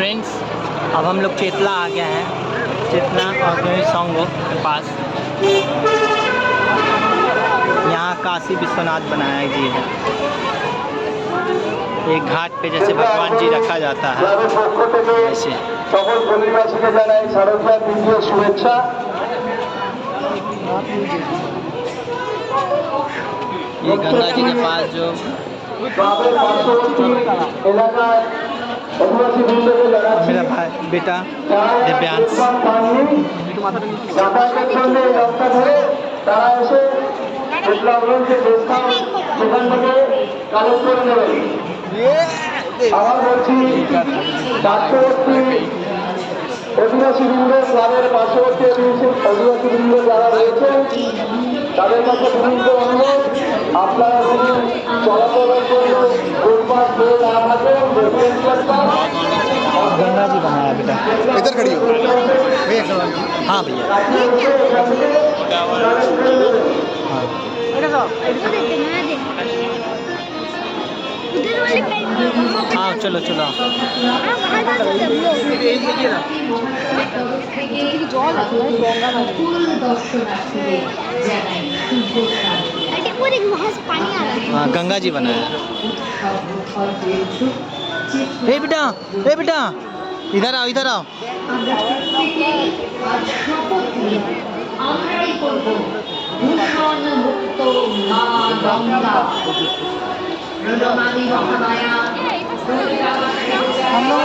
Friends, अब हम लोग चेतला आ गए हैं। चेतला और सोंगो के पास। यहाँ काशी विश्वनाथ बनाया जी है। एक घाट पे जैसे भगवान जी रखा जाता है ऐसे। ये गंगा जी के पास जो मेरा भाई बेटा दिव्यांश অধিবাসী বৃন্দ ক্লাবের পার্শ্ববর্তী অধিবাসী বৃন্দ যারা রয়েছে তাদের কাছে বিনীত অনুরোধ, আপনারা যদি চলাচলের জন্য ফুটপাথ ধরে না থাকেন, गंगा जी बनाया बेटा। इधर खड़ी हो भैया। हाँ भैया। हाँ चलो चलो। हाँ गंगा जी बनाया। हे बेटा, हे बेटा, इधर आओ, इधर आओ। हम लोग